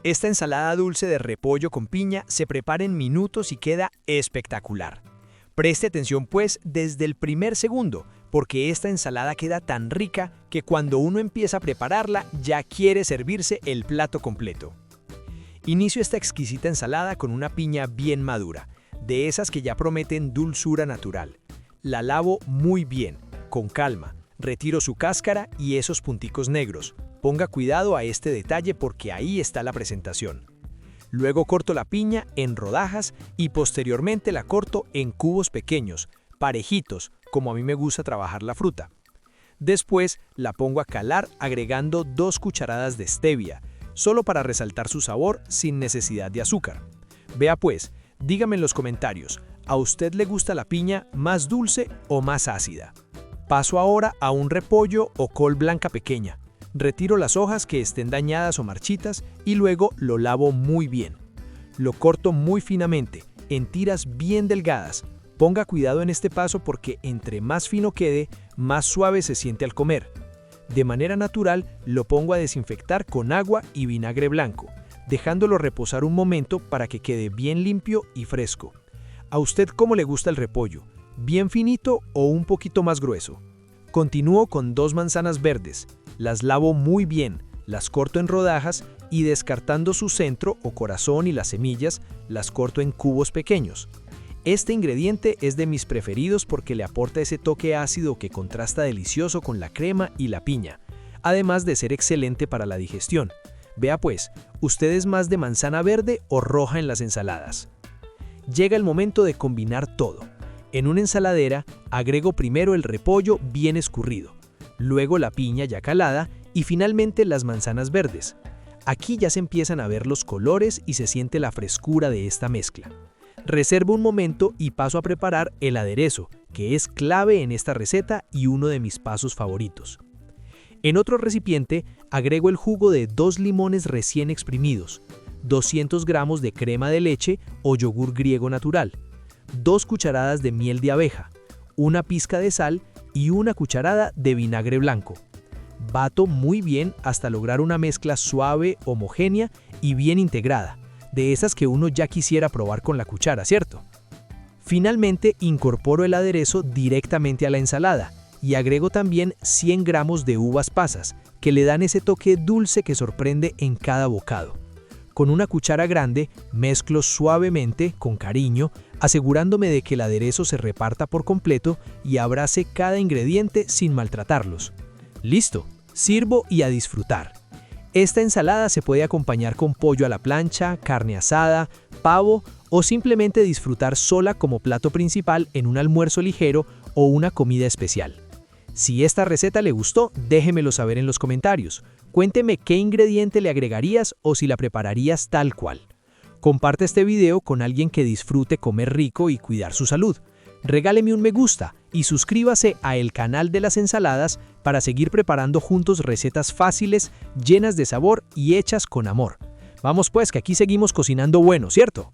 Esta ensalada dulce de repollo con piña se prepara en minutos y queda espectacular. Preste atención pues desde el primer segundo, porque esta ensalada queda tan rica que cuando uno empieza a prepararla ya quiere servirse el plato completo. Inicio esta exquisita ensalada con una piña bien madura, de esas que ya prometen dulzura natural. La lavo muy bien, con calma, retiro su cáscara y esos punticos negros. Ponga cuidado a este detalle porque ahí está la presentación. Luego corto la piña en rodajas y posteriormente la corto en cubos pequeños, parejitos, como a mí me gusta trabajar la fruta. Después la pongo a calar agregando 2 cucharadas de stevia, solo para resaltar su sabor sin necesidad de azúcar. Vea pues, dígame en los comentarios, ¿a usted le gusta la piña más dulce o más ácida? Paso ahora a un repollo o col blanca pequeña. Retiro las hojas que estén dañadas o marchitas y luego lo lavo muy bien. Lo corto muy finamente, en tiras bien delgadas. Ponga cuidado en este paso porque entre más fino quede, más suave se siente al comer. De manera natural, lo pongo a desinfectar con agua y vinagre blanco, dejándolo reposar un momento para que quede bien limpio y fresco. ¿A usted cómo le gusta el repollo? ¿Bien finito o un poquito más grueso? Continúo con 2 manzanas verdes. Las lavo muy bien, las corto en rodajas y descartando su centro o corazón y las semillas, las corto en cubos pequeños. Este ingrediente es de mis preferidos porque le aporta ese toque ácido que contrasta delicioso con la crema y la piña, además de ser excelente para la digestión. Vea pues, ¿usted es más de manzana verde o roja en las ensaladas? Llega el momento de combinar todo. En una ensaladera agrego primero el repollo bien escurrido, luego la piña ya calada y finalmente las manzanas verdes. Aquí ya se empiezan a ver los colores y se siente la frescura de esta mezcla. Reservo un momento y paso a preparar el aderezo, que es clave en esta receta y uno de mis pasos favoritos. En otro recipiente agrego el jugo de 2 limones recién exprimidos, 200 gramos de crema de leche o yogur griego natural, 2 cucharadas de miel de abeja, una pizca de sal y una cucharada de vinagre blanco. Bato muy bien hasta lograr una mezcla suave, homogénea y bien integrada, de esas que uno ya quisiera probar con la cuchara, ¿cierto? Finalmente incorporo el aderezo directamente a la ensalada y agrego también 100 gramos de uvas pasas, que le dan ese toque dulce que sorprende en cada bocado. Con una cuchara grande mezclo suavemente, con cariño, asegurándome de que el aderezo se reparta por completo y abrace cada ingrediente sin maltratarlos. ¡Listo! Sirvo y a disfrutar. Esta ensalada se puede acompañar con pollo a la plancha, carne asada, pavo o simplemente disfrutar sola como plato principal en un almuerzo ligero o una comida especial. Si esta receta le gustó, déjemelo saber en los comentarios. Cuénteme qué ingrediente le agregarías o si la prepararías tal cual. Comparte este video con alguien que disfrute comer rico y cuidar su salud. Regáleme un me gusta y suscríbase a el canal de las ensaladas para seguir preparando juntos recetas fáciles, llenas de sabor y hechas con amor. Vamos pues que aquí seguimos cocinando bueno, ¿cierto?